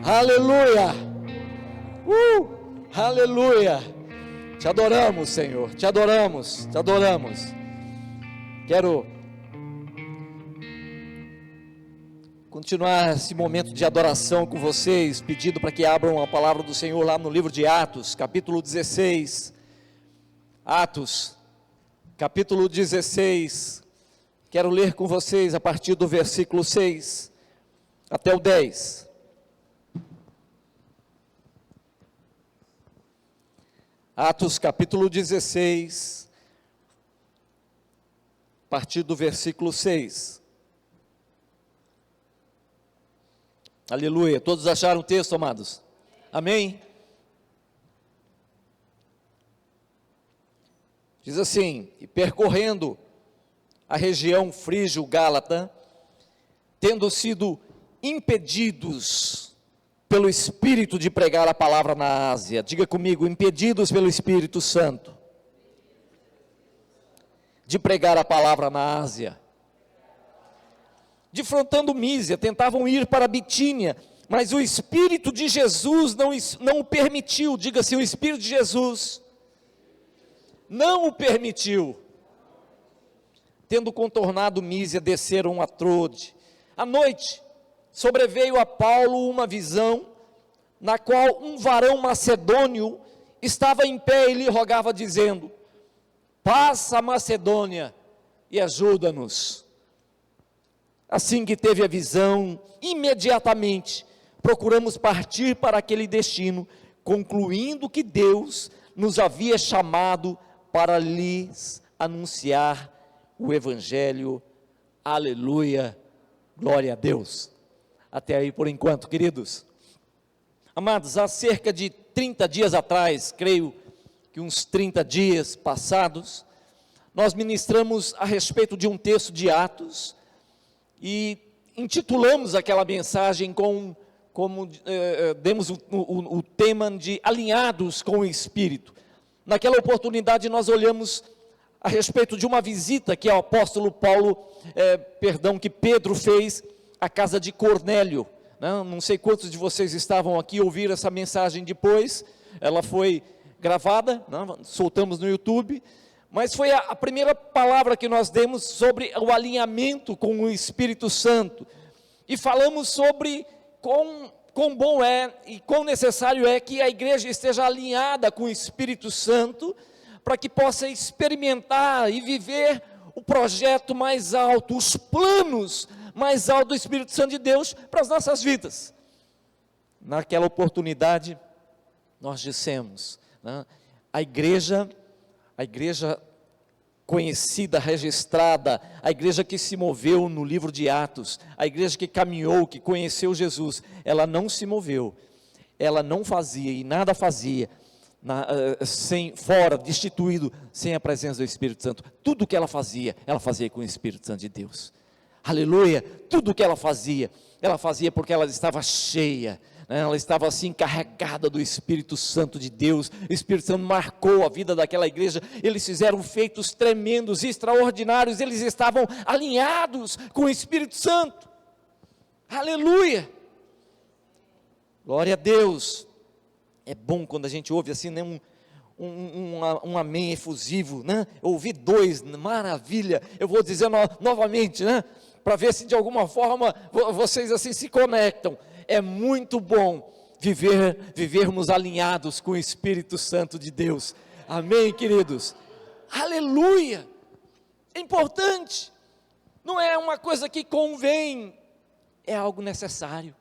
Aleluia! Aleluia! Te adoramos, Senhor, te adoramos, te adoramos. Quero continuar esse momento de adoração com vocês, pedindo para que abram a palavra do Senhor lá no livro de Atos, capítulo 16. Atos, capítulo 16. Quero ler com vocês a partir do versículo 6 até o 10. Atos capítulo 16, a partir do versículo 6. Aleluia. Todos acharam o texto, amados? Amém? Diz assim: e percorrendo a região frígio-gálata, tendo sido impedidos pelo Espírito de pregar a palavra na Ásia. Diga comigo: impedidos pelo Espírito Santo de pregar a palavra na Ásia. Defrontando Mísia, tentavam ir para Bitínia, mas o Espírito de Jesus não o permitiu. Diga assim: o Espírito de Jesus não o permitiu. Tendo contornado Mísia, desceram a Trode. À noite, sobreveio a Paulo uma visão, na qual um varão macedônio estava em pé e lhe rogava, dizendo: passa a Macedônia e ajuda-nos. Assim que teve a visão, imediatamente procuramos partir para aquele destino, concluindo que Deus nos havia chamado para lhes anunciar o Evangelho. Aleluia, glória a Deus. Até aí por enquanto, queridos. Amados, há cerca de 30 dias atrás, creio que uns 30 dias passados, nós ministramos a respeito de um texto de Atos, e intitulamos aquela mensagem demos o tema de alinhados com o Espírito. Naquela oportunidade nós olhamos a respeito de uma visita que o apóstolo que Pedro fez à casa de Cornélio. Não sei quantos de vocês estavam aqui, ouviram essa mensagem depois, ela foi gravada, soltamos no YouTube, mas foi a primeira palavra que nós demos sobre o alinhamento com o Espírito Santo, e falamos sobre quão bom é e quão necessário é que a igreja esteja alinhada com o Espírito Santo, para que possa experimentar e viver o projeto mais alto, os planos mais altos do Espírito Santo de Deus para as nossas vidas. Naquela oportunidade, nós dissemos, a igreja conhecida, registrada, a igreja que se moveu no livro de Atos, a igreja que caminhou, que conheceu Jesus, ela não se moveu, ela não fazia e nada fazia, destituído, sem a presença do Espírito Santo. Tudo que ela fazia com o Espírito Santo de Deus. Aleluia. Tudo que ela fazia porque ela estava cheia, ela estava assim carregada do Espírito Santo de Deus. O Espírito Santo marcou a vida daquela igreja, eles fizeram feitos tremendos, extraordinários, eles estavam alinhados com o Espírito Santo. Aleluia, glória a Deus. É bom quando a gente ouve assim, um amém efusivo, Ouvi dois, maravilha. Eu vou dizer novamente, para ver se de alguma forma vocês assim se conectam. É muito bom vivermos alinhados com o Espírito Santo de Deus. Amém, queridos? Aleluia! É importante, não é uma coisa que convém, é algo necessário.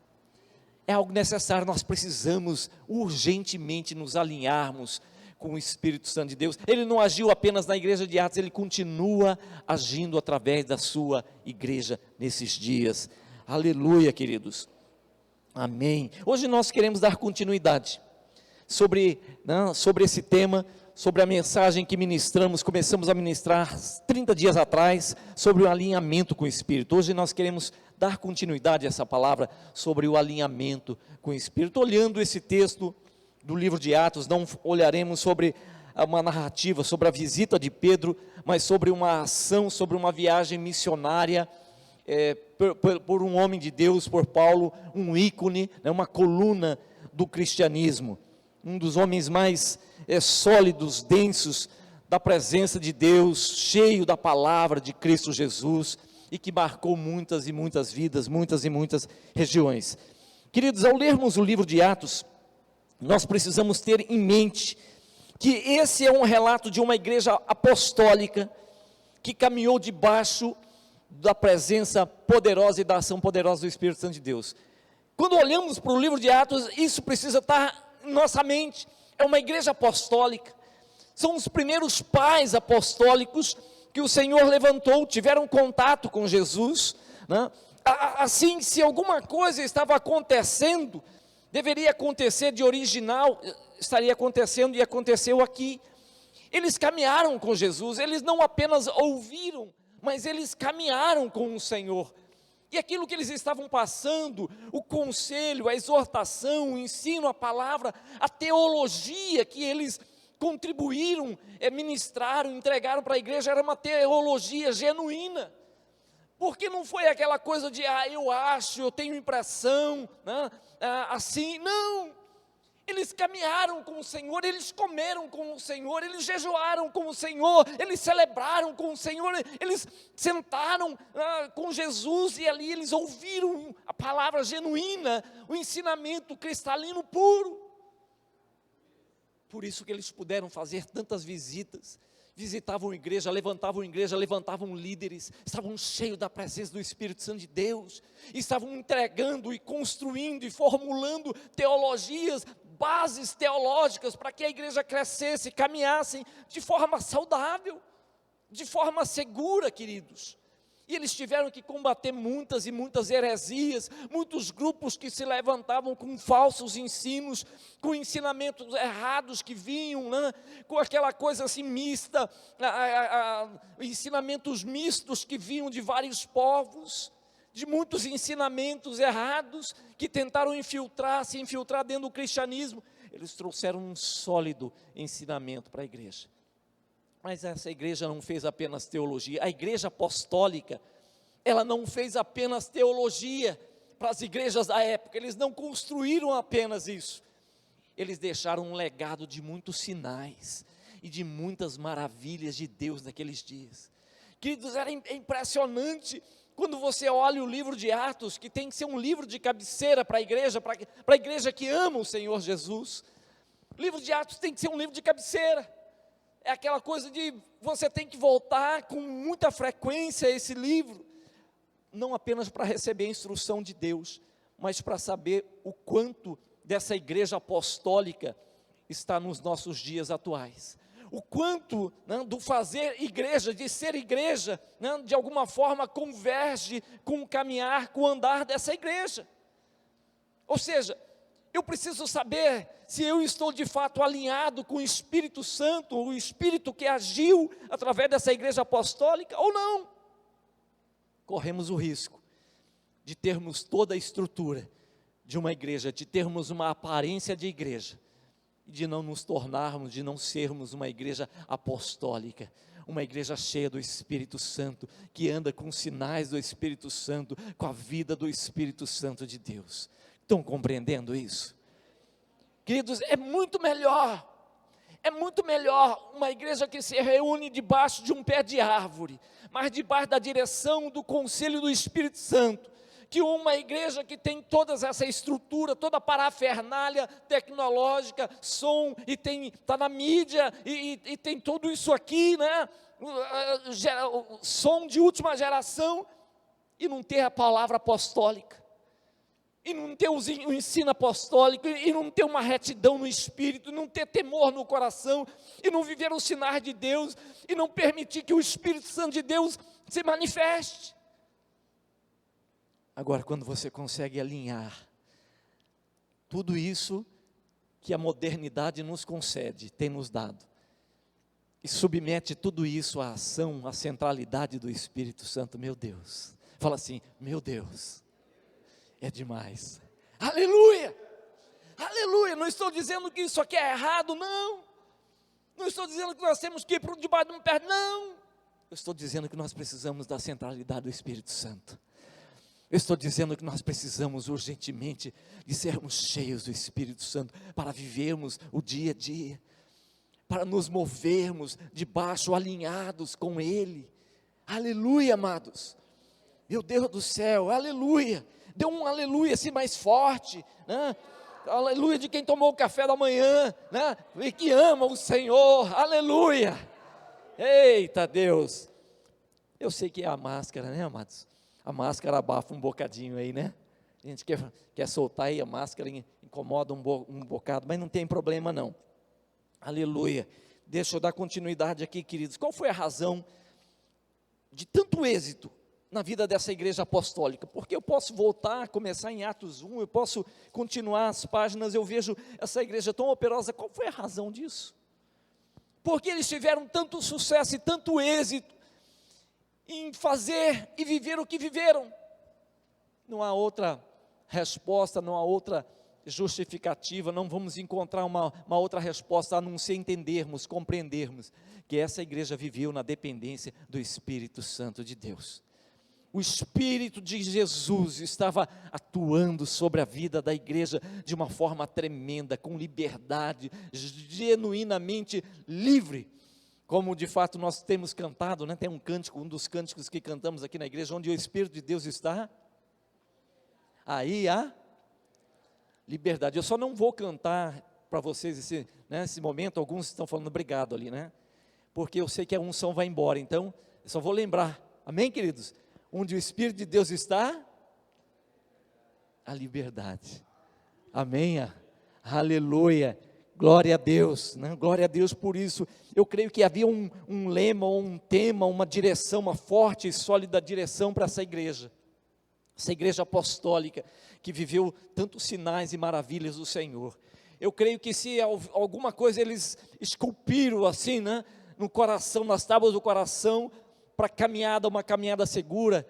É algo necessário, nós precisamos urgentemente nos alinharmos com o Espírito Santo de Deus. Ele não agiu apenas na igreja de Atos, ele continua agindo através da sua igreja nesses dias. Aleluia, queridos. Amém. Hoje nós queremos dar continuidade sobre esse tema, sobre a mensagem que começamos a ministrar 30 dias atrás, sobre o alinhamento com o Espírito. Hoje nós queremos dar continuidade a essa palavra sobre o alinhamento com o Espírito. Olhando esse texto do livro de Atos, não olharemos sobre uma narrativa, sobre a visita de Pedro, mas sobre uma ação, sobre uma viagem missionária por um homem de Deus, por Paulo, um ícone, né, uma coluna do cristianismo, um dos homens mais sólidos, densos, da presença de Deus, cheio da palavra de Cristo Jesus, e que marcou muitas e muitas vidas, muitas e muitas regiões. Queridos, ao lermos o livro de Atos, nós precisamos ter em mente que esse é um relato de uma igreja apostólica, que caminhou debaixo da presença poderosa e da ação poderosa do Espírito Santo de Deus. Quando olhamos para o livro de Atos, isso precisa estar em nossa mente. É uma igreja apostólica, são os primeiros pais apostólicos que o Senhor levantou, tiveram contato com Jesus, né? Assim, se alguma coisa estava acontecendo, deveria acontecer de original, estaria acontecendo e aconteceu aqui. Eles caminharam com Jesus, eles não apenas ouviram, mas eles caminharam com o Senhor. E aquilo que eles estavam passando, o conselho, a exortação, o ensino, a palavra, a teologia que eles contribuíram, ministraram, entregaram para a igreja, era uma teologia genuína. Porque não foi aquela coisa de, eu acho, eu tenho impressão, né? Assim, não. Eles caminharam com o Senhor, eles comeram com o Senhor, eles jejuaram com o Senhor, eles celebraram com o Senhor, eles sentaram com Jesus e ali eles ouviram a palavra genuína, o ensinamento cristalino puro. Por isso que eles puderam fazer tantas visitas, visitavam igreja, levantavam líderes, estavam cheios da presença do Espírito Santo de Deus, estavam entregando e construindo e formulando teologias, bases teológicas para que a igreja crescesse, caminhasse de forma saudável, de forma segura, queridos. E eles tiveram que combater muitas e muitas heresias, muitos grupos que se levantavam com falsos ensinos, com ensinamentos errados que vinham, né? Com aquela coisa assim mista, ensinamentos mistos que vinham de vários povos, de muitos ensinamentos errados que tentaram se infiltrar dentro do cristianismo. Eles trouxeram um sólido ensinamento para a igreja. Mas essa igreja não fez apenas teologia, a igreja apostólica, ela não fez apenas teologia para as igrejas da época, eles não construíram apenas isso, eles deixaram um legado de muitos sinais e de muitas maravilhas de Deus naqueles dias. Queridos, era impressionante quando você olha o livro de Atos, que tem que ser um livro de cabeceira para a igreja que ama o Senhor Jesus. O livro de Atos tem que ser um livro de cabeceira. É aquela coisa de você tem que voltar com muita frequência a esse livro, não apenas para receber a instrução de Deus, mas para saber o quanto dessa igreja apostólica está nos nossos dias atuais. O quanto, né, do fazer igreja, de ser igreja, né, de alguma forma converge com o caminhar, com o andar dessa igreja. Ou seja, eu preciso saber se eu estou de fato alinhado com o Espírito Santo, o Espírito que agiu através dessa igreja apostólica ou não. Corremos o risco de termos toda a estrutura de uma igreja, de termos uma aparência de igreja, e de não nos tornarmos, de não sermos uma igreja apostólica, uma igreja cheia do Espírito Santo, que anda com os sinais do Espírito Santo, com a vida do Espírito Santo de Deus. Estão compreendendo isso? Queridos, é muito melhor uma igreja que se reúne debaixo de um pé de árvore, mas debaixo da direção do conselho do Espírito Santo, que uma igreja que tem toda essa estrutura, toda a parafernália tecnológica, som, e está na mídia, e tem tudo isso aqui, né? Som de última geração, e não ter a palavra apostólica, e não ter o ensino apostólico, e não ter uma retidão no espírito, e não ter temor no coração, e não viver os sinais de Deus, e não permitir que o Espírito Santo de Deus se manifeste. Agora, quando você consegue alinhar tudo isso que a modernidade nos concede, tem nos dado, e submete tudo isso à ação, à centralidade do Espírito Santo, meu Deus, fala assim, meu Deus, é demais, aleluia, aleluia. Não estou dizendo que isso aqui é errado, não estou dizendo que nós temos que ir para debaixo de um pé, não, eu estou dizendo que nós precisamos da centralidade do Espírito Santo. Eu estou dizendo que nós precisamos urgentemente de sermos cheios do Espírito Santo para vivermos o dia a dia, para nos movermos debaixo, alinhados com Ele. Aleluia, amados. Meu Deus do céu, aleluia. Dê um aleluia assim mais forte, né? Aleluia de quem tomou o café da manhã, né? E que ama o Senhor, aleluia. Eita Deus. Eu sei que é a máscara, né, amados? A máscara abafa um bocadinho aí, né? A gente quer soltar aí a máscara, incomoda um bocado, mas não tem problema não. Aleluia. Deixa eu dar continuidade aqui, queridos. Qual foi a razão de tanto êxito na vida dessa igreja apostólica? Porque eu posso voltar, começar em Atos 1, eu posso continuar as páginas, eu vejo essa igreja tão operosa. Qual foi a razão disso? Porque eles tiveram tanto sucesso e tanto êxito em fazer e viver o que viveram. Não há outra resposta, não há outra justificativa, não vamos encontrar uma outra resposta a não ser entendermos, compreendermos que essa igreja viveu na dependência do Espírito Santo de Deus. O Espírito de Jesus estava atuando sobre a vida da igreja de uma forma tremenda, com liberdade, genuinamente livre, como de fato nós temos cantado, né? Tem um cântico, um dos cânticos que cantamos aqui na igreja, onde o Espírito de Deus está, aí há liberdade. Eu só não vou cantar para vocês esse momento, alguns estão falando obrigado ali, né? Porque eu sei que a unção vai embora, então eu só vou lembrar, amém, queridos? Onde o Espírito de Deus está, a liberdade, amém, aleluia, glória a Deus, né? Glória a Deus por isso. Eu creio que havia um lema, um tema, uma direção, uma forte e sólida direção para essa igreja apostólica, que viveu tantos sinais e maravilhas do Senhor. Eu creio que se alguma coisa eles esculpiram assim, né, no coração, nas tábuas do coração, para uma caminhada segura,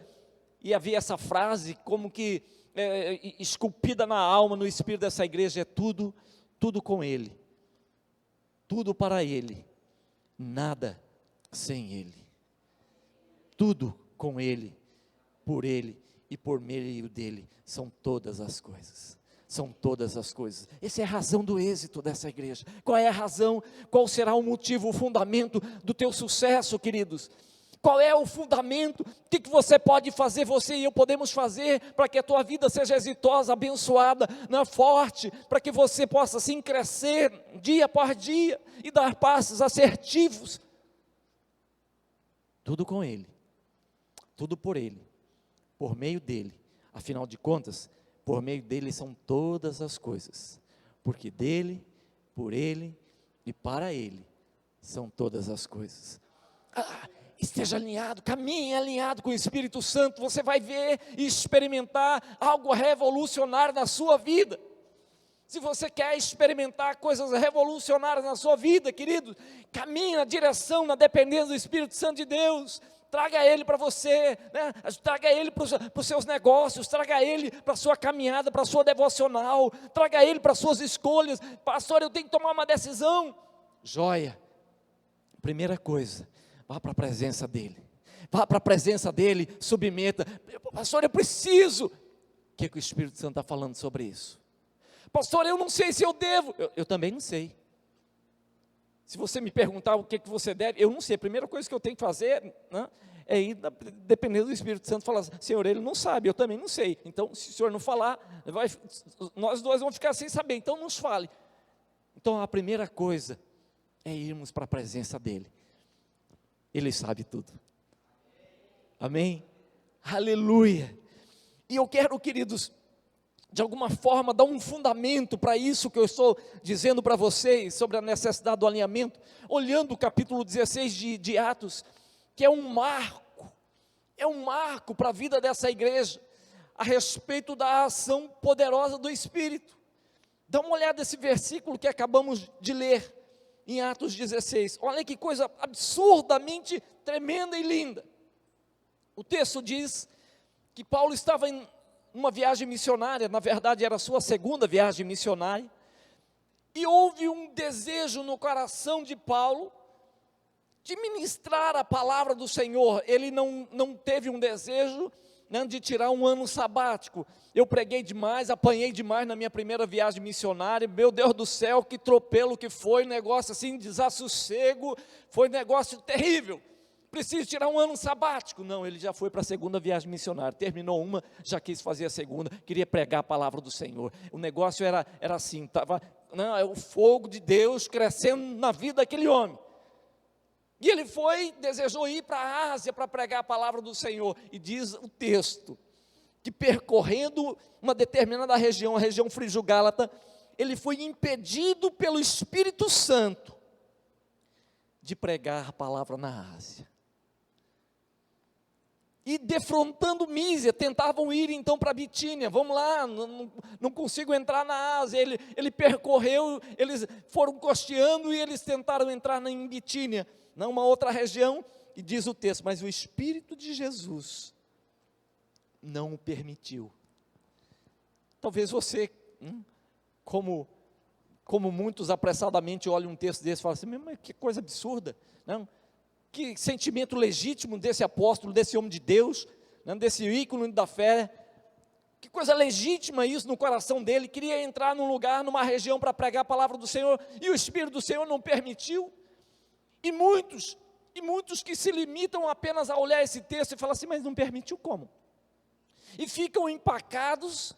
e havia essa frase como que esculpida na alma, no espírito dessa igreja, é tudo com Ele, tudo para Ele, nada sem Ele, tudo com Ele, por Ele e por meio dEle, são todas as coisas. São todas as coisas. Essa é a razão do êxito dessa igreja. Qual é a razão? Qual será o motivo, o fundamento do teu sucesso, queridos? Qual é o fundamento? O que você pode fazer, você e eu podemos fazer para que a tua vida seja exitosa, abençoada, forte, para que você possa assim crescer dia após dia e dar passos assertivos? Tudo com Ele, tudo por Ele, por meio dEle. Afinal de contas, por meio dEle são todas as coisas, porque dEle, por Ele e para Ele são todas as coisas. Esteja alinhado, caminhe alinhado com o Espírito Santo, você vai ver e experimentar algo revolucionário na sua vida. Se você quer experimentar coisas revolucionárias na sua vida, querido, caminhe na direção, na dependência do Espírito Santo de Deus. Traga Ele para você, né? Traga Ele para os seus negócios, traga Ele para a sua caminhada, para a sua devocional, traga Ele para as suas escolhas. Pastor, eu tenho que tomar uma decisão. Joia, primeira coisa, vá para a presença dEle, vá para a presença dEle, submeta. Pastor, eu preciso. O que o Espírito Santo está falando sobre isso? Pastor, eu não sei se eu devo. Eu também não sei. Se você me perguntar o que você deve, eu não sei. A primeira coisa que eu tenho que fazer, né, é ir, dependendo do Espírito Santo, falar: Senhor, Ele não sabe, eu também não sei. Então, se o Senhor não falar, nós dois vamos ficar sem saber, então nos fale. Então, a primeira coisa é irmos para a presença dEle. Ele sabe tudo. Amém? Aleluia. E eu quero, queridos, de alguma forma, dar um fundamento para isso que eu estou dizendo para vocês, sobre a necessidade do alinhamento, olhando o capítulo 16 de Atos, que é um marco para a vida dessa igreja, a respeito da ação poderosa do Espírito. Dá uma olhada nesse versículo que acabamos de ler, em Atos 16, olha que coisa absurdamente tremenda e linda. O texto diz que Paulo estava em uma viagem missionária, na verdade era a sua segunda viagem missionária, e houve um desejo no coração de Paulo, de ministrar a palavra do Senhor. Ele não teve um desejo né, de tirar um ano sabático. Eu preguei demais, apanhei demais na minha primeira viagem missionária, meu Deus do céu, que tropelo que foi, negócio assim, desassossego, foi negócio terrível. Preciso tirar um ano sabático. Não, ele já foi para a segunda viagem missionária, terminou uma, já quis fazer a segunda, queria pregar a palavra do Senhor. O negócio era assim, estava, o fogo de Deus crescendo na vida daquele homem. E ele desejou ir para a Ásia para pregar a palavra do Senhor. E diz o texto, que percorrendo uma determinada região, a região Frígio-Gálata, ele foi impedido pelo Espírito Santo de pregar a palavra na Ásia. E defrontando Mísia, tentavam ir então para Bitínia, vamos lá, não consigo entrar na Ásia, ele percorreu, eles foram costeando e eles tentaram entrar em Bitínia, numa outra região, e diz o texto, mas o Espírito de Jesus não o permitiu. Talvez você, como muitos apressadamente olham um texto desse e falam assim, mas que coisa absurda, não? Que sentimento legítimo desse apóstolo, desse homem de Deus, desse ícone da fé, que coisa legítima isso no coração dele, queria entrar num lugar, numa região para pregar a palavra do Senhor, e o Espírito do Senhor não permitiu. E muitos que se limitam apenas a olhar esse texto e falam assim, mas não permitiu como? E ficam empacados,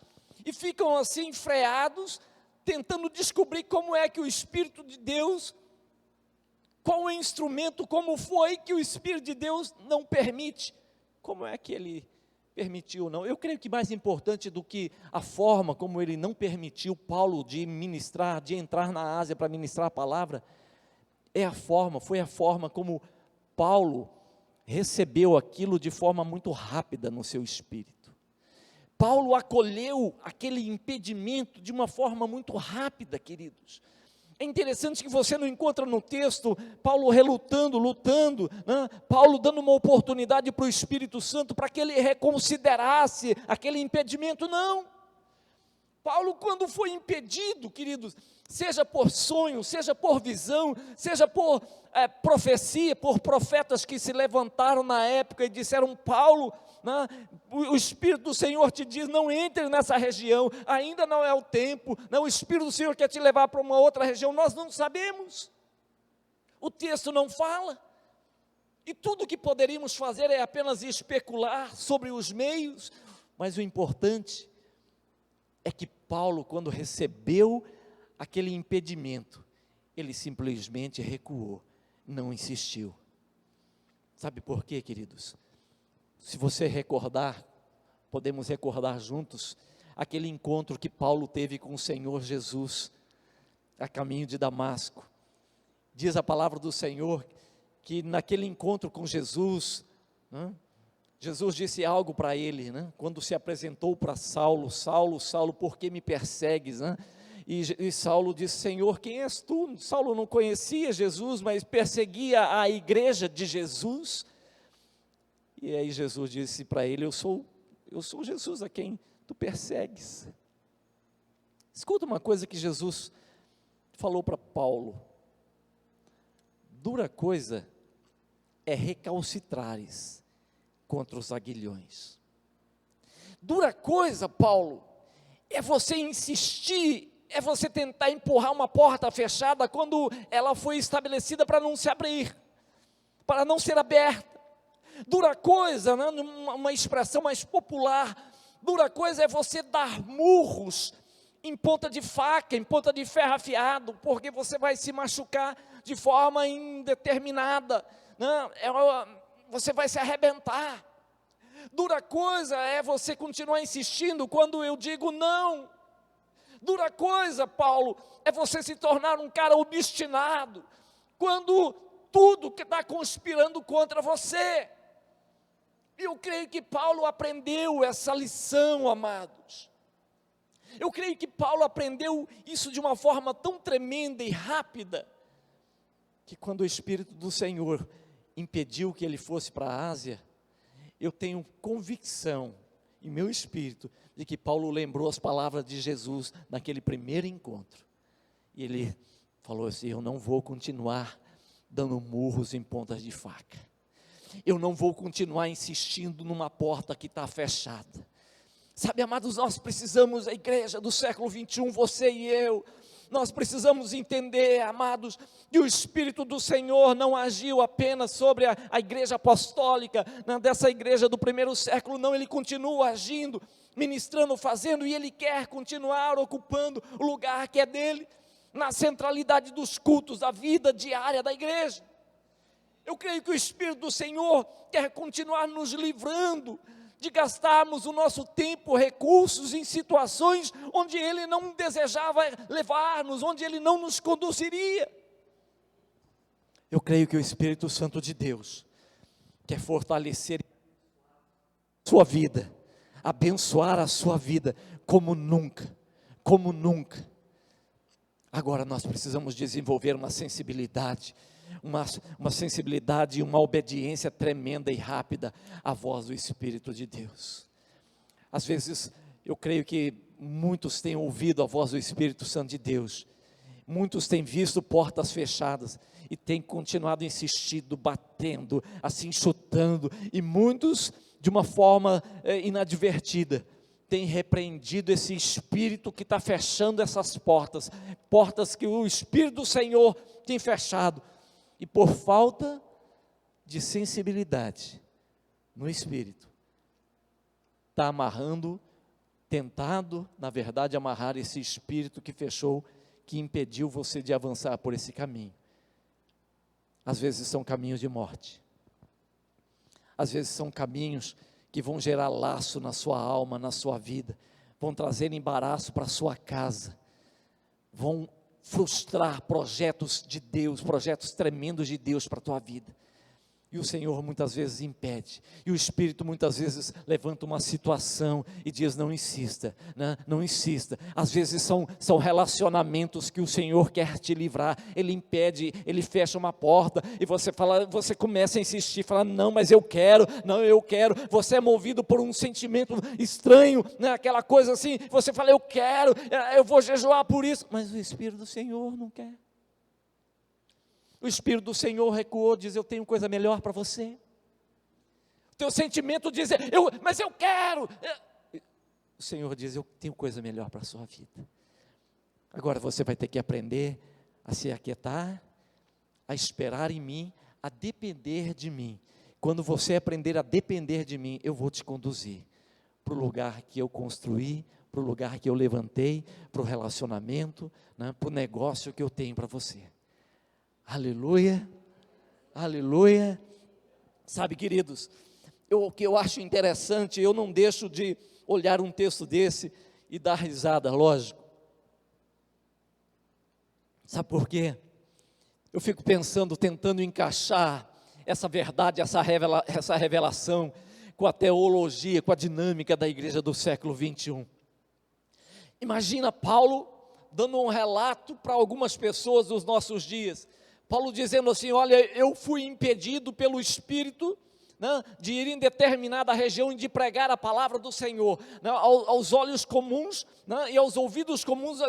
e ficam assim freados, tentando descobrir como é que o Espírito de Deus, qual o instrumento, como foi que o Espírito de Deus não permite, como é que ele permitiu não? Eu creio que mais importante do que a forma como ele não permitiu Paulo de ministrar, de entrar na Ásia para ministrar a palavra, foi a forma como Paulo recebeu aquilo de forma muito rápida no seu espírito. Paulo acolheu aquele impedimento de uma forma muito rápida, queridos. É interessante que você não encontra no texto Paulo relutando, lutando, Paulo dando uma oportunidade para o Espírito Santo para que ele reconsiderasse aquele impedimento, não. Paulo, quando foi impedido, queridos, seja por sonho, seja por visão, seja por profecia, por profetas que se levantaram na época e disseram, Paulo, o Espírito do Senhor te diz, não entre nessa região, ainda não é o tempo, o Espírito do Senhor quer te levar para uma outra região, nós não sabemos, o texto não fala, e tudo que poderíamos fazer é apenas especular sobre os meios, mas o importante é que Paulo, quando recebeu aquele impedimento, ele simplesmente recuou, não insistiu. Sabe por quê, queridos? Se você recordar, podemos recordar juntos, aquele encontro que Paulo teve com o Senhor Jesus, a caminho de Damasco. Diz a palavra do Senhor, que naquele encontro com Jesus, Jesus disse algo para ele, quando se apresentou para Saulo, Saulo, Saulo, por que me persegues? E Saulo disse, Senhor, quem és tu? Saulo não conhecia Jesus, mas perseguia a igreja de Jesus. E aí Jesus disse para ele, eu sou Jesus a quem tu persegues. Escuta uma coisa que Jesus falou para Paulo, dura coisa é recalcitrares contra os aguilhões. Dura coisa, Paulo, é você insistir, é você tentar empurrar uma porta fechada quando ela foi estabelecida para não se abrir, para não ser aberta. Dura coisa, uma expressão mais popular, dura coisa é você dar murros em ponta de faca, em ponta de ferro afiado, porque você vai se machucar de forma indeterminada, você vai se arrebentar. Dura coisa é você continuar insistindo quando eu digo não. Dura coisa, Paulo, é você se tornar um cara obstinado, quando tudo que está conspirando contra você. Eu creio que Paulo aprendeu essa lição, amados. Eu creio que Paulo aprendeu isso de uma forma tão tremenda e rápida, que quando o Espírito do Senhor impediu que ele fosse para a Ásia, eu tenho convicção em meu espírito de que Paulo lembrou as palavras de Jesus naquele primeiro encontro. E ele falou assim, eu não vou continuar dando murros em pontas de faca. eu não vou continuar insistindo numa porta que está fechada. Sabe, amados, nós precisamos, a igreja do século 21, você e eu, nós precisamos entender, amados, que o Espírito do Senhor não agiu apenas sobre a igreja apostólica, dessa igreja do primeiro século, não, Ele continua agindo, ministrando, fazendo, e Ele quer continuar ocupando o lugar que é dEle, na centralidade dos cultos, da vida diária da igreja. Eu creio que o Espírito do Senhor quer continuar nos livrando de gastarmos o nosso tempo, recursos em situações onde Ele não desejava levar-nos, onde Ele não nos conduziria. Eu creio que o Espírito Santo de Deus quer fortalecer a sua vida, abençoar a sua vida como nunca, como nunca. Agora nós precisamos desenvolver uma sensibilidade, uma sensibilidade e uma obediência tremenda e rápida à voz do Espírito de Deus. Às vezes, eu creio que muitos têm ouvido a voz do Espírito Santo de Deus, muitos têm visto portas fechadas, e têm continuado insistindo, batendo, assim chutando, e muitos, de uma forma inadvertida, têm repreendido esse espírito que está fechando essas portas, portas que o Espírito do Senhor tem fechado, e por falta de sensibilidade no Espírito, está amarrando, tentado, na verdade, amarrar esse espírito que fechou, que impediu você de avançar por esse caminho. Às vezes são caminhos de morte, às vezes são caminhos que vão gerar laço na sua alma, na sua vida, vão trazer embaraço para a sua casa, vão frustrar projetos de Deus, projetos tremendos de Deus para a tua vida. E o Senhor muitas vezes impede, e o Espírito muitas vezes levanta uma situação e diz: não insista, né? Não insista. Às vezes são relacionamentos que o Senhor quer te livrar, Ele impede, Ele fecha uma porta, e você começa a insistir, fala: não, mas eu quero, não, eu quero. Você é movido por um sentimento estranho, né? Aquela coisa assim, você fala: eu quero, eu vou jejuar por isso, mas o Espírito do Senhor não quer. O Espírito do Senhor recuou, diz: eu tenho coisa melhor para você. O teu sentimento diz: mas eu quero. O Senhor diz: eu tenho coisa melhor para a sua vida. Agora você vai ter que aprender a se aquietar, a esperar em mim, a depender de mim. Quando você aprender a depender de mim, eu vou te conduzir para o lugar que eu construí, para o lugar que eu levantei, para o relacionamento, né, para o negócio que eu tenho para você. Aleluia, aleluia. Sabe, queridos, o que eu acho interessante, eu não deixo de olhar um texto desse e dar risada, lógico. Sabe por quê? Eu fico pensando, tentando encaixar essa verdade, essa revelação com a teologia, com a dinâmica da igreja do século 21. Imagina Paulo dando um relato para algumas pessoas dos nossos dias. Paulo dizendo assim: olha, eu fui impedido pelo Espírito, né, de ir em determinada região e de pregar a palavra do Senhor, né, aos olhos comuns, né, e aos ouvidos comuns,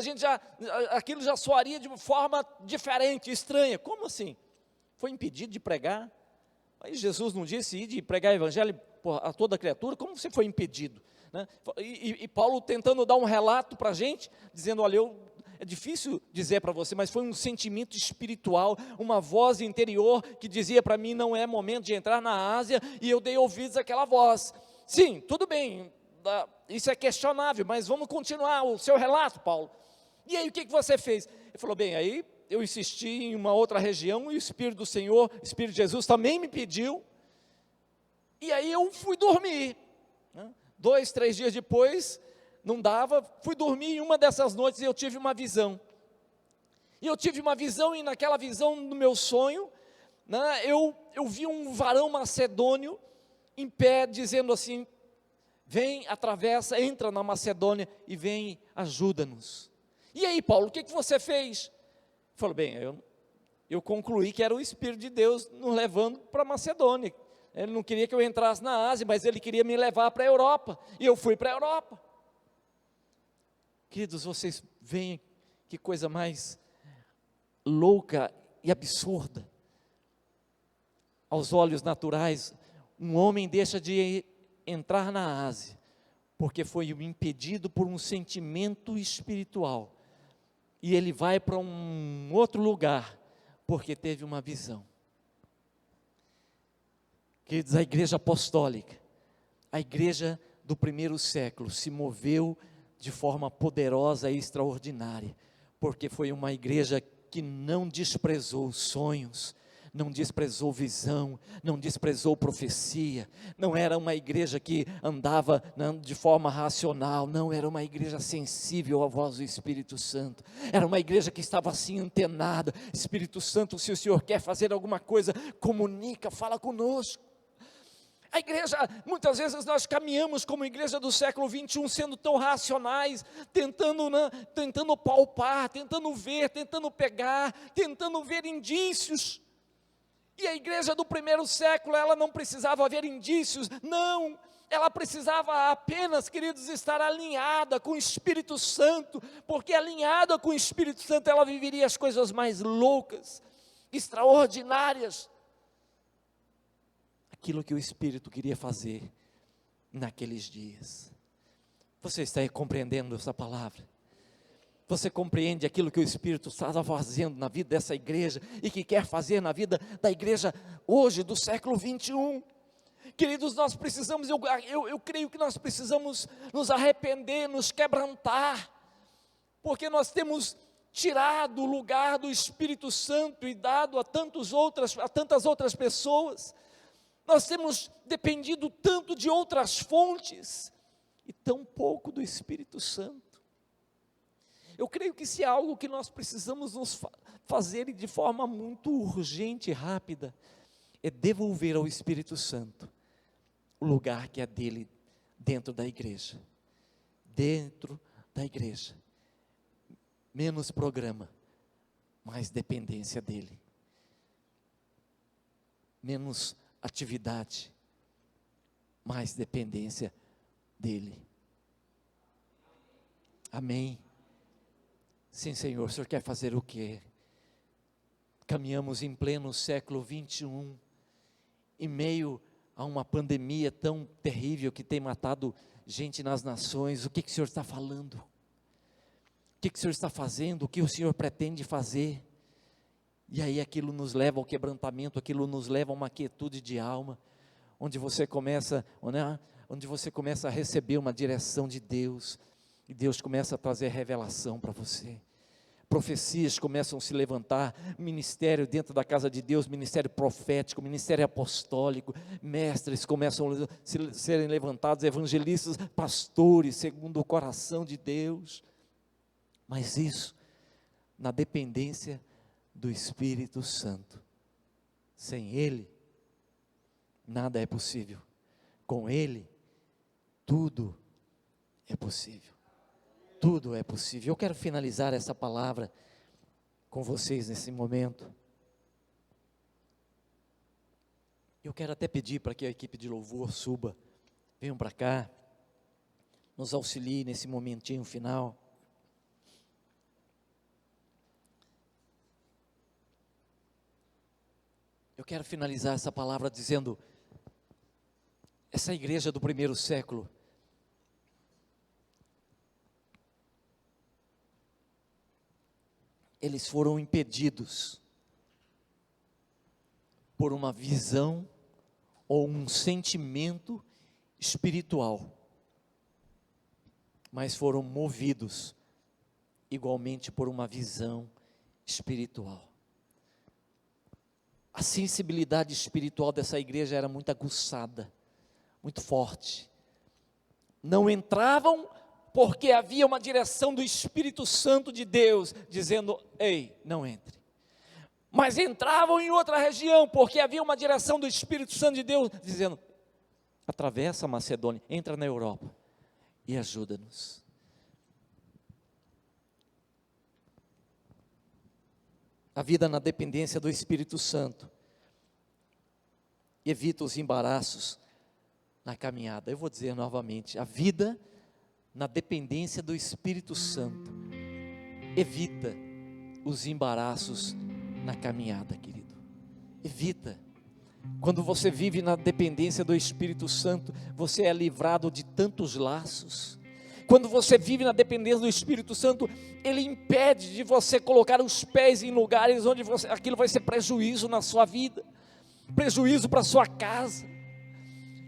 aquilo já soaria de forma diferente, estranha. Como assim? Foi impedido de pregar? Aí Jesus não disse ir de pregar o evangelho a toda criatura? Como você foi impedido? Né? E Paulo tentando dar um relato para a gente, dizendo: olha, é difícil dizer para você, mas foi um sentimento espiritual, uma voz interior que dizia para mim: não é momento de entrar na Ásia, e eu dei ouvidos àquela voz. Sim, tudo bem, isso é questionável, mas vamos continuar o seu relato, Paulo. E aí o que você fez? Ele falou: bem, aí eu insisti em uma outra região, e o Espírito do Senhor, o Espírito de Jesus também me pediu, e aí eu fui dormir, né? 2, 3 dias depois, não dava, fui dormir, em uma dessas noites eu tive uma visão, e naquela visão, no meu sonho, né, eu vi um varão macedônio, em pé, dizendo assim: vem, atravessa, entra na Macedônia, e vem, ajuda-nos. E aí, Paulo, o que você fez? Ele falou: bem, eu concluí que era o Espírito de Deus nos levando para a Macedônia. Ele não queria que eu entrasse na Ásia, mas ele queria me levar para a Europa, e eu fui para a Europa. Queridos, vocês veem que coisa mais louca e absurda. aos olhos naturais, um homem deixa de entrar na Ásia, porque foi impedido por um sentimento espiritual, e ele vai para um outro lugar, porque teve uma visão. Queridos, a igreja apostólica, a igreja do primeiro século, se moveu de forma poderosa e extraordinária, porque foi uma igreja que não desprezou sonhos, não desprezou visão, não desprezou profecia, não era uma igreja que andava de forma racional, não, era uma igreja sensível à voz do Espírito Santo, era uma igreja que estava assim antenada. Espírito Santo, se o Senhor quer fazer alguma coisa, comunica, fala conosco. A igreja, muitas vezes nós caminhamos como igreja do século 21, sendo tão racionais, tentando palpar, tentando ver, tentando pegar, tentando ver indícios. E a igreja do primeiro século, ela não precisava ver indícios, não, ela precisava apenas, queridos, estar alinhada com o Espírito Santo, porque alinhada com o Espírito Santo, ela viveria as coisas mais loucas, extraordinárias, aquilo que o Espírito queria fazer naqueles dias. Você está aí compreendendo essa palavra? Você compreende aquilo que o Espírito estava fazendo na vida dessa igreja e que quer fazer na vida da igreja hoje, do século 21? Queridos, nós precisamos, eu creio que nós precisamos nos arrepender, nos quebrantar, porque nós temos tirado o lugar do Espírito Santo e dado a tantas outras pessoas. Nós temos dependido tanto de outras fontes e tão pouco do Espírito Santo. Eu creio que se há algo que nós precisamos nos fazer de forma muito urgente e rápida, é devolver ao Espírito Santo o lugar que é dele dentro da igreja. Dentro da igreja. Menos programa, mais dependência dele. Menos atividade, mais dependência dele. Amém? Sim, Senhor, o Senhor quer fazer o quê? Caminhamos em pleno século 21, em meio a uma pandemia tão terrível que tem matado gente nas nações. O que o Senhor está falando? O que o Senhor está fazendo? O que o Senhor pretende fazer? E aí aquilo nos leva ao quebrantamento, aquilo nos leva a uma quietude de alma, onde você começa a receber uma direção de Deus, e Deus começa a trazer revelação para você. Profecias começam a se levantar, ministério dentro da casa de Deus, ministério profético, ministério apostólico, mestres começam a serem levantados, evangelistas, pastores, segundo o coração de Deus. Mas isso, na dependência do Espírito Santo. Sem Ele, nada é possível. Com Ele, tudo é possível. Tudo é possível. Eu quero finalizar essa palavra com vocês nesse momento. Eu quero até pedir para que a equipe de louvor suba, venham para cá, nos auxilie nesse momentinho final. Eu quero finalizar essa palavra dizendo, essa igreja do primeiro século, eles foram impedidos por uma visão ou um sentimento espiritual, mas foram movidos igualmente por uma visão espiritual. A sensibilidade espiritual dessa igreja era muito aguçada, muito forte. Não entravam porque havia uma direção do Espírito Santo de Deus, dizendo, ei, não entre. Mas entravam em outra região, porque havia uma direção do Espírito Santo de Deus, dizendo, atravessa a Macedônia, entra na Europa e ajuda-nos. A vida na dependência do Espírito Santo evita os embaraços na caminhada. Eu vou dizer novamente, a vida na dependência do Espírito Santo evita os embaraços na caminhada, querido. Evita. Quando você vive na dependência do Espírito Santo, você é livrado de tantos laços. Quando você vive na dependência do Espírito Santo, Ele impede de você colocar os pés em lugares onde aquilo vai ser prejuízo na sua vida, prejuízo para a sua casa.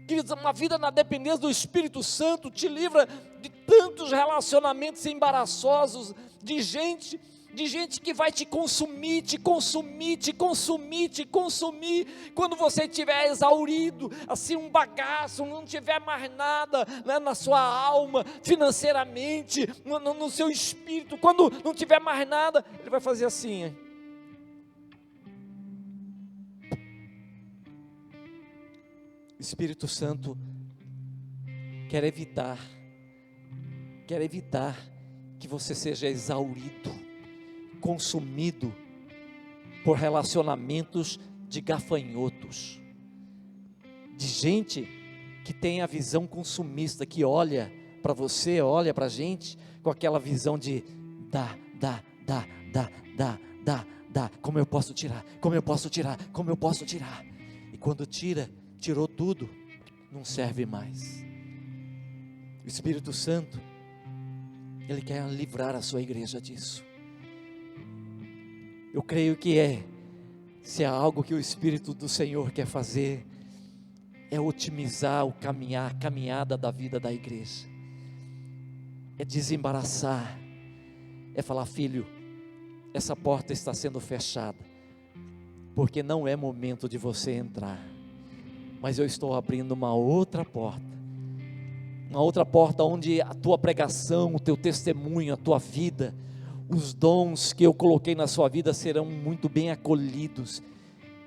Queridos, uma vida na dependência do Espírito Santo te livra de tantos relacionamentos embaraçosos, de gente que vai te consumir, quando você estiver exaurido, assim um bagaço, não tiver mais nada, né, na sua alma, financeiramente, no seu espírito, quando não tiver mais nada, ele vai fazer assim, hein? O Espírito Santo quer evitar que você seja exaurido, consumido por relacionamentos de gafanhotos, de gente que tem a visão consumista, que olha para você, olha para a gente com aquela visão de dá, como eu posso tirar, e quando tirou tudo, não serve mais. O Espírito Santo, Ele quer livrar a sua igreja disso. Eu creio que se há algo que o Espírito do Senhor quer fazer, é otimizar a caminhada da vida da igreja, é desembaraçar, é falar: filho, essa porta está sendo fechada, porque não é momento de você entrar, mas eu estou abrindo uma outra porta onde a tua pregação, o teu testemunho, a tua vida, os dons que eu coloquei na sua vida serão muito bem acolhidos,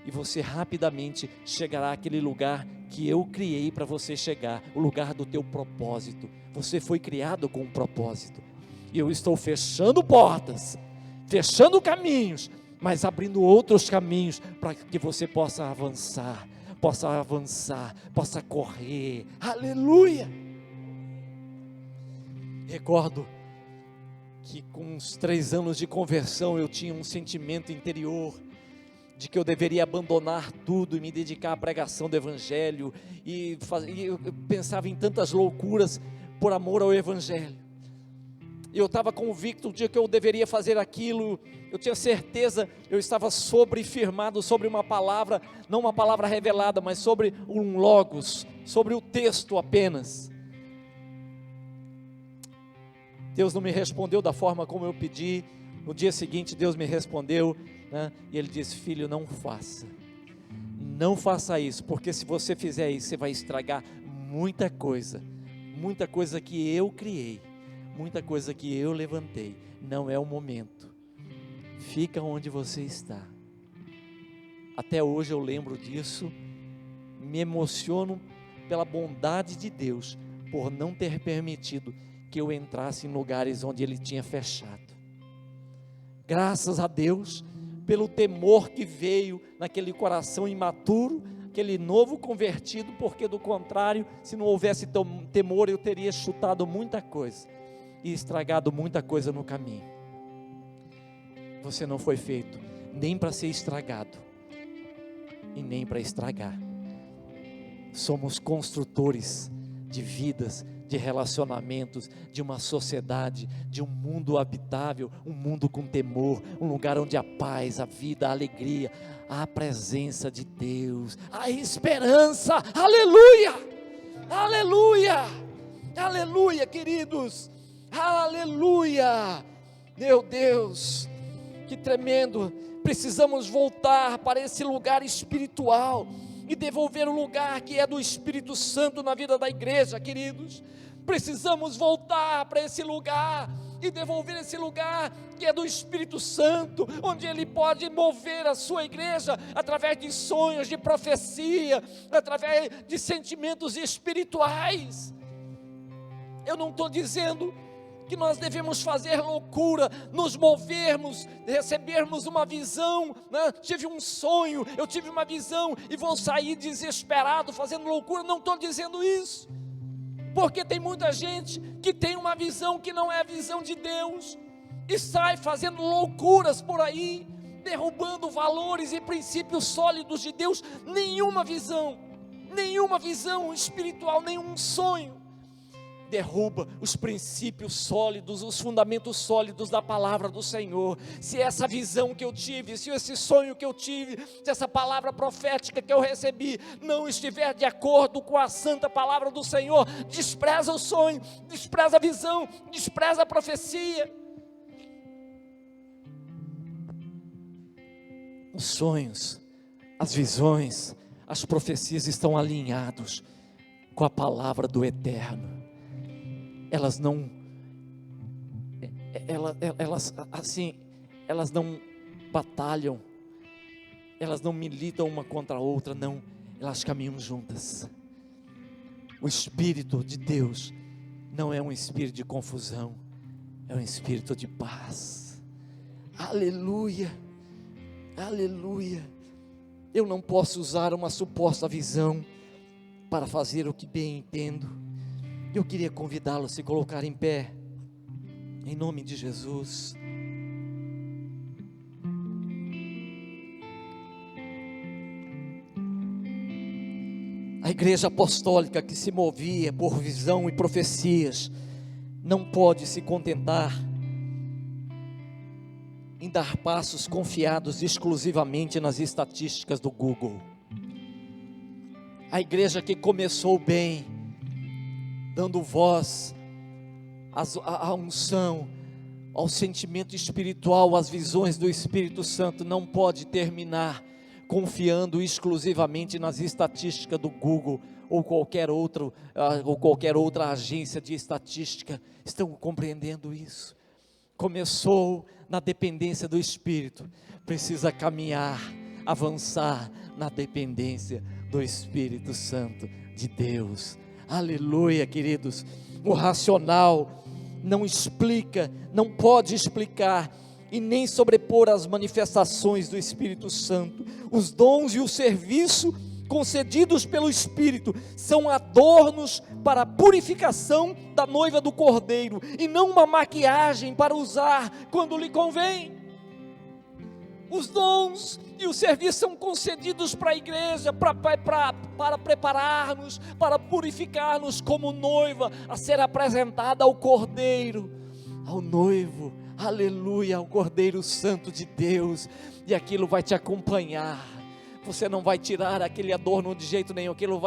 e você rapidamente chegará àquele lugar que eu criei para você chegar, o lugar do teu propósito. Você foi criado com um propósito, e eu estou fechando portas, fechando caminhos, mas abrindo outros caminhos, para que você possa avançar, possa correr. Aleluia! Recordo que com uns 3 anos de conversão, eu tinha um sentimento interior de que eu deveria abandonar tudo e me dedicar à pregação do Evangelho, e eu pensava em tantas loucuras por amor ao Evangelho. Eu estava convicto de que eu deveria fazer aquilo, eu tinha certeza, eu estava firmado sobre uma palavra, não uma palavra revelada, mas sobre um logos, sobre o texto apenas. Deus não me respondeu da forma como eu pedi. No dia seguinte Deus me respondeu, né? E Ele disse: filho, não faça isso, porque se você fizer isso, você vai estragar muita coisa que eu criei, muita coisa que eu levantei. Não é o momento, fica onde você está. Até hoje eu lembro disso, me emociono pela bondade de Deus, por não ter permitido que eu entrasse em lugares onde Ele tinha fechado. Graças a Deus pelo temor que veio naquele coração imaturo, aquele novo convertido, porque do contrário, se não houvesse temor, eu teria chutado muita coisa e estragado muita coisa no caminho. Você não foi feito nem para ser estragado e nem para estragar. Somos construtores de vidas, de relacionamentos, de uma sociedade, de um mundo habitável, um mundo com temor, um lugar onde a paz, a vida, a alegria, a presença de Deus, a esperança. Aleluia, aleluia, aleluia, queridos, aleluia. Meu Deus, que tremendo. Precisamos voltar para esse lugar espiritual e devolver o lugar que é do Espírito Santo na vida da igreja, queridos. Precisamos voltar para esse lugar e devolver esse lugar que é do Espírito Santo, onde Ele pode mover a sua igreja através de sonhos, de profecia, através de sentimentos espirituais. Eu não estou dizendo que nós devemos fazer loucura, nos movermos, recebermos uma visão, né? Tive um sonho, eu tive uma visão e vou sair desesperado fazendo loucura. Não estou dizendo isso, porque tem muita gente que tem uma visão que não é a visão de Deus e sai fazendo loucuras por aí, derrubando valores e princípios sólidos de Deus. Nenhuma visão espiritual, nenhum sonho derruba os princípios sólidos, os fundamentos sólidos da palavra do Senhor. Se essa visão que eu tive, se esse sonho que eu tive, se essa palavra profética que eu recebi não estiver de acordo com a santa palavra do Senhor, despreza o sonho, despreza a visão, despreza a profecia. Os sonhos, as visões, as profecias estão alinhados com a palavra do Eterno. Elas não batalham, elas não militam uma contra a outra, não, elas caminham juntas. O Espírito de Deus não é um espírito de confusão, é um espírito de paz. Aleluia, aleluia. Eu não posso usar uma suposta visão para fazer o que bem entendo. Eu queria convidá-lo a se colocar em pé, em nome de Jesus. A igreja apostólica que se movia por visão e profecias, não pode se contentar em dar passos confiados exclusivamente nas estatísticas do Google. A igreja que começou bem, dando voz à unção, ao sentimento espiritual, às visões do Espírito Santo, não pode terminar confiando exclusivamente nas estatísticas do Google ou qualquer outra agência de estatística. Estão compreendendo isso? Começou na dependência do Espírito, precisa caminhar, avançar na dependência do Espírito Santo de Deus. Aleluia, queridos. O racional não explica, não pode explicar e nem sobrepor as manifestações do Espírito Santo. Os dons e o serviço concedidos pelo Espírito são adornos para a purificação da noiva do Cordeiro, e não uma maquiagem para usar quando lhe convém. Os dons e o serviço são concedidos para a igreja, para preparar-nos, para purificar-nos como noiva, a ser apresentada ao Cordeiro, ao noivo, aleluia, ao Cordeiro Santo de Deus, e aquilo vai te acompanhar. Você não vai tirar aquele adorno de jeito nenhum, aquilo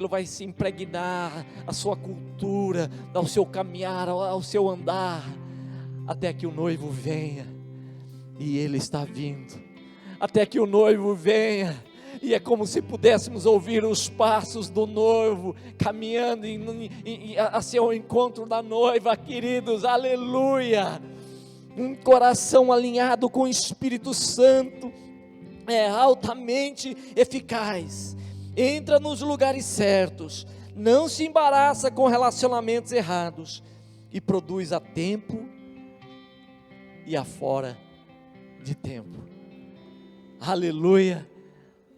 vai se impregnar a sua cultura, ao seu caminhar, ao seu andar, até que o noivo venha. E ele está vindo, até que o noivo venha, e é como se pudéssemos ouvir os passos do noivo, caminhando a seu encontro da noiva, queridos, aleluia. Um coração alinhado com o Espírito Santo é altamente eficaz, entra nos lugares certos, não se embaraça com relacionamentos errados, e produz a tempo e a fora de tempo. Aleluia,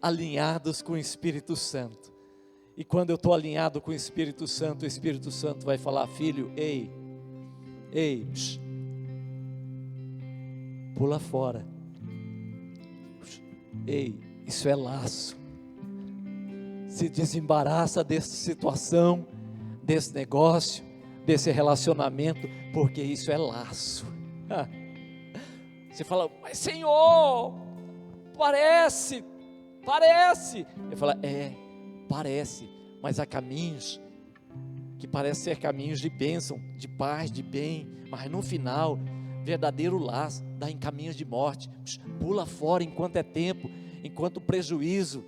alinhados com o Espírito Santo. E quando eu estou alinhado com o Espírito Santo vai falar: filho, ei, pula fora, ei, isso é laço, se desembaraça dessa situação, desse negócio, desse relacionamento, porque isso é laço. Você fala: mas Senhor, parece, ele fala: parece, mas há caminhos que parecem ser caminhos de bênção, de paz, de bem, mas no final, verdadeiro laço dá em caminhos de morte. Pula fora enquanto é tempo, enquanto o prejuízo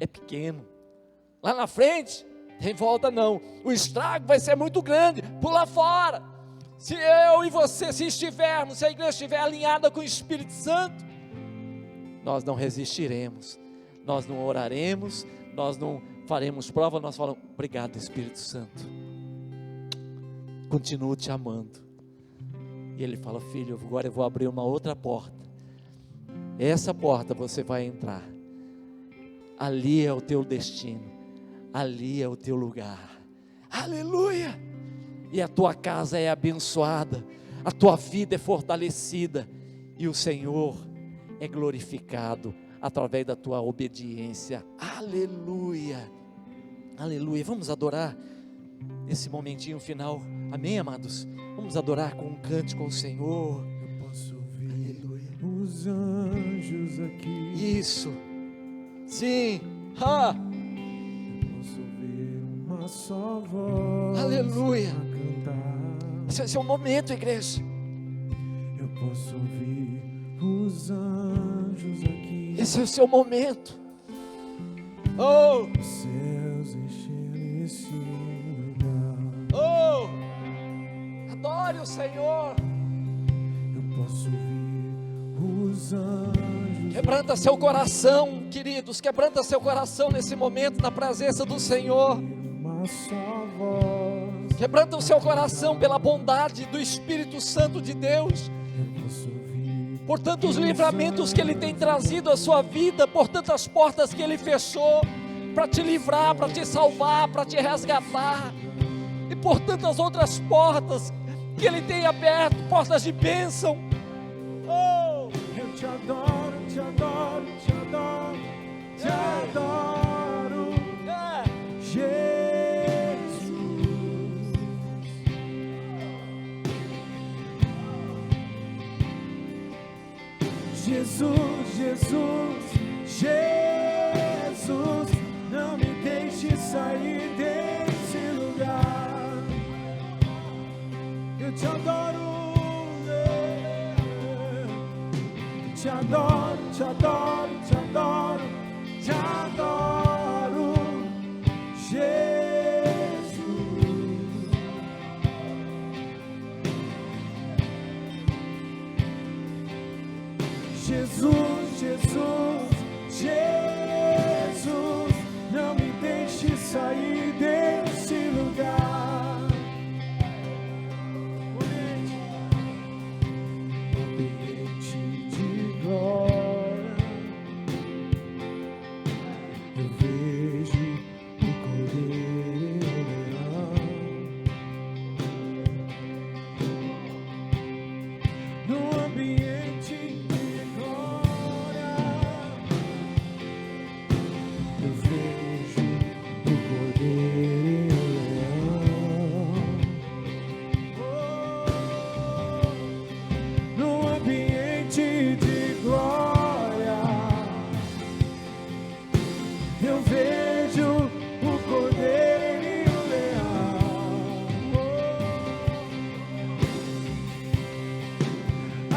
é pequeno. Lá na frente, tem volta não, o estrago vai ser muito grande, pula fora. Se eu e você, se a igreja estiver alinhada com o Espírito Santo, nós não resistiremos, nós não oraremos, nós não faremos prova, nós falamos: obrigado, Espírito Santo, continuo te amando. E ele fala: filho, agora eu vou abrir uma outra porta, essa porta você vai entrar, ali é o teu destino, ali é o teu lugar, aleluia. E a tua casa é abençoada, a tua vida é fortalecida, e o Senhor é glorificado através da tua obediência. Aleluia, aleluia. Vamos adorar nesse momentinho final, amém, amados? Vamos adorar com um cântico ao Senhor. Eu posso ouvir, aleluia, os anjos aqui. Isso, sim, Eu posso ouvir uma só voz, aleluia. a cantar. Esse é o momento, igreja. Eu posso ouvir os anjos aqui. Esse é o seu momento. Oh, Os céus enchendo esse lugar. oh, adore o Senhor. Eu posso ouvir os anjos. Quebranta seu coração, queridos, quebranta seu coração nesse momento na presença do Senhor. Uma só voz. Quebranta o seu coração pela bondade do Espírito Santo de Deus, Eu posso ouvir por tantos livramentos que Ele tem trazido à sua vida, por tantas portas que Ele fechou, para te livrar, para te salvar, para te resgatar, e por tantas outras portas que Ele tem aberto, portas de bênção. Oh, Eu te adoro, te adoro, te adoro, te adoro, Jesus. Jesus, Jesus, Jesus, não me deixe sair desse lugar. Eu te adoro, te adoro, te adoro, te adoro, te adoro, Jesus. Jesus, Jesus, Jesus, não me deixe sair desse lugar. Ambiente de glória, eu vejo o Cordeiro. No ambiente de glória, eu vejo o Cordeiro. No ambiente de glória, eu vejo o Cordeiro e o Leão,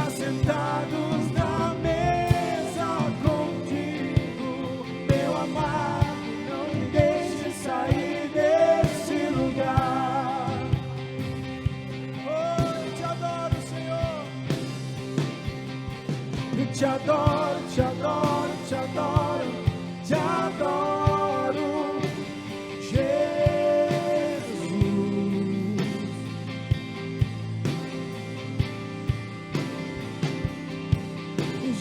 assentados na mesa contigo, meu amado, não me deixe sair desse lugar. Oh, eu te adoro, Senhor. Eu te adoro, te adoro, te adoro, te adoro, Jesus.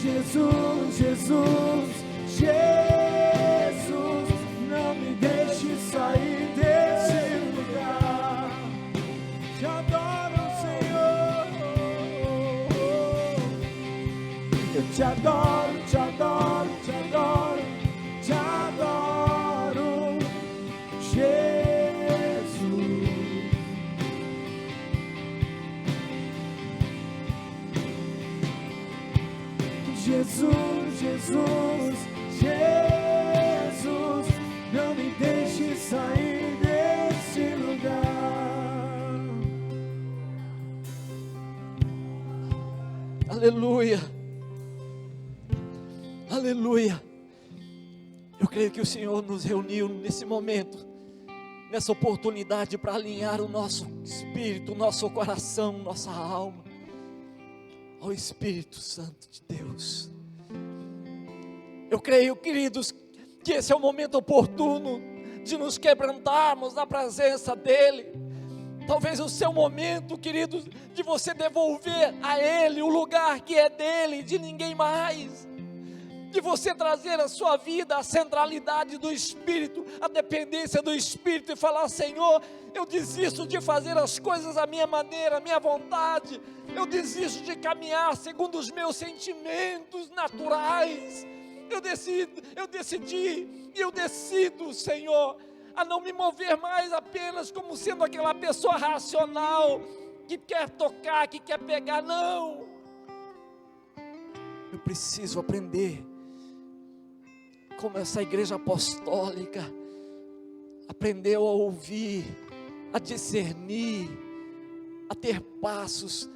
Jesus, Jesus, Jesus, não me deixe sair desse lugar. Te adoro, Senhor. Eu te adoro, te adoro, te adoro, te adoro, Jesus. Jesus, Jesus, Jesus, não me deixe sair desse lugar. aleluia, aleluia. Eu creio que o Senhor nos reuniu nesse momento, nessa oportunidade para alinhar o nosso espírito, o nosso coração, nossa alma ao Espírito Santo de Deus. Eu creio, queridos, que esse é o momento oportuno de nos quebrantarmos na presença dEle. Talvez o seu momento, queridos, de você devolver a Ele o lugar que é dEle, de ninguém mais. de você trazer a sua vida, a centralidade do Espírito, a dependência do Espírito, e falar: Senhor, eu desisto de fazer as coisas à minha maneira, à minha vontade, eu desisto de caminhar segundo os meus sentimentos naturais, eu decido, Senhor, a não me mover mais apenas como sendo aquela pessoa racional, que quer tocar, que quer pegar. Não, eu preciso aprender, como essa igreja apostólica aprendeu a ouvir, a discernir, a ter passos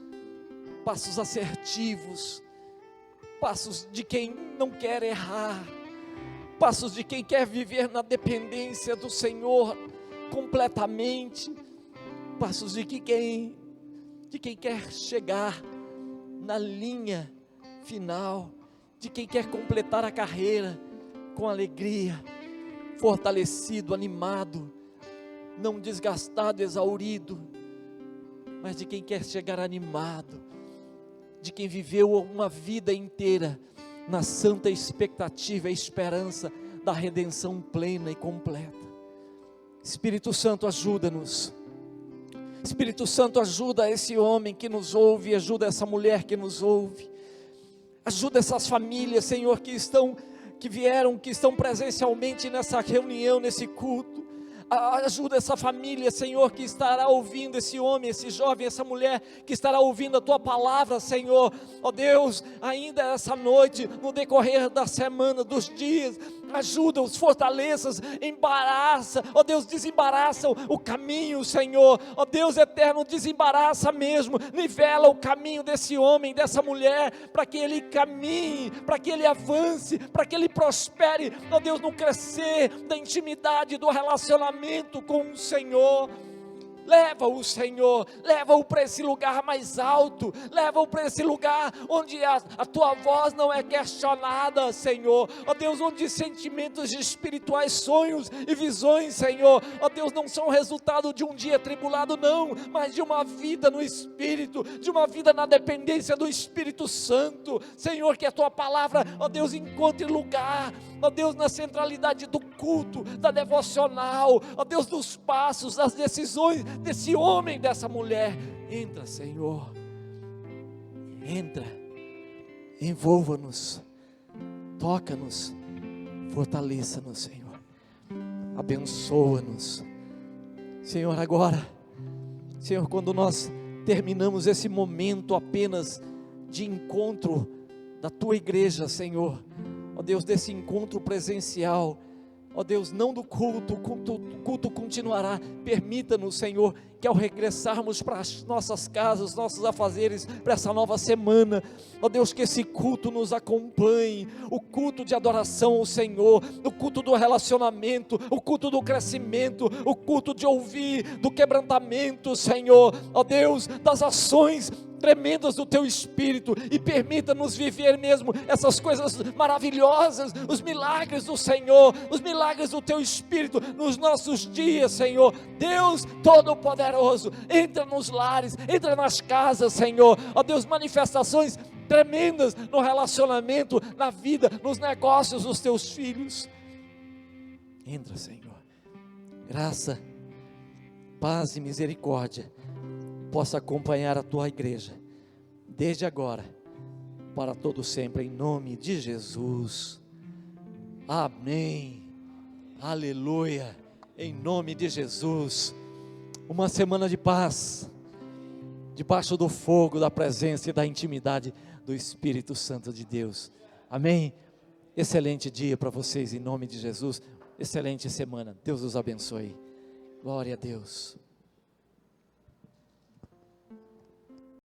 assertivos, passos de quem não quer errar, passos de quem quer viver na dependência do Senhor completamente, passos de quem quer chegar na linha final, de quem quer completar a carreira com alegria, fortalecido, animado, não desgastado, exaurido, mas de quem quer chegar animado, de quem viveu uma vida inteira na santa expectativa e esperança da redenção plena e completa. Espírito Santo, ajuda-nos. Espírito Santo, ajuda esse homem que nos ouve, ajuda essa mulher que nos ouve, ajuda essas famílias, Senhor, que estão presencialmente nessa reunião, nesse culto. Ajuda essa família, Senhor, que estará ouvindo, esse homem, esse jovem, essa mulher, que estará ouvindo a Tua palavra, Senhor. Ó Deus, ainda essa noite, no decorrer da semana, dos dias, ajuda-os, fortaleça-os, embaraça, ó Deus, desembaraça o caminho, Senhor. Ó Deus eterno, desembaraça mesmo, nivela o caminho desse homem, dessa mulher, para que ele caminhe, para que ele avance, para que ele prospere, ó Deus, no crescer da intimidade, do relacionamento com o Senhor. Leva-o, Senhor, leva-o para esse lugar mais alto, leva-o para esse lugar onde a Tua voz não é questionada, Senhor. Ó Deus, onde sentimentos espirituais, sonhos e visões, Senhor, ó Deus, não são resultado de um dia tribulado, não, mas de uma vida no Espírito, de uma vida na dependência do Espírito Santo, Senhor, que a Tua palavra, ó Deus, encontre lugar, ó Deus, na centralidade do culto, da devocional, ó Deus, dos passos, das decisões desse homem, dessa mulher. Entra, Senhor, entra, envolva-nos, toca-nos, fortaleça-nos, Senhor, abençoa-nos, Senhor. Agora, Senhor, quando nós terminamos esse momento apenas de encontro da Tua igreja, Senhor, ó Deus, desse encontro presencial, ó Deus, não do culto, o culto continuará. Permita-nos, Senhor, que ao regressarmos para as nossas casas, nossos afazeres, para essa nova semana, ó Deus, que esse culto nos acompanhe, o culto de adoração ao Senhor, o culto do relacionamento, o culto do crescimento, o culto de ouvir, do quebrantamento, Senhor, ó Deus, das ações tremendas do Teu Espírito, e permita-nos viver mesmo essas coisas maravilhosas, os milagres do Senhor, os milagres do Teu Espírito nos nossos dias, Senhor. Deus Todo-Poderoso, entra nos lares, entra nas casas, Senhor, ó Deus, manifestações tremendas no relacionamento, na vida, nos negócios dos Teus filhos. Entra, Senhor, graça, paz e misericórdia possa acompanhar a Tua igreja, desde agora, para todo sempre, em nome de Jesus, amém, aleluia, em nome de Jesus. Uma semana de paz, debaixo do fogo da presença e da intimidade do Espírito Santo de Deus, amém. Excelente dia para vocês, em nome de Jesus, excelente semana, Deus os abençoe, glória a Deus.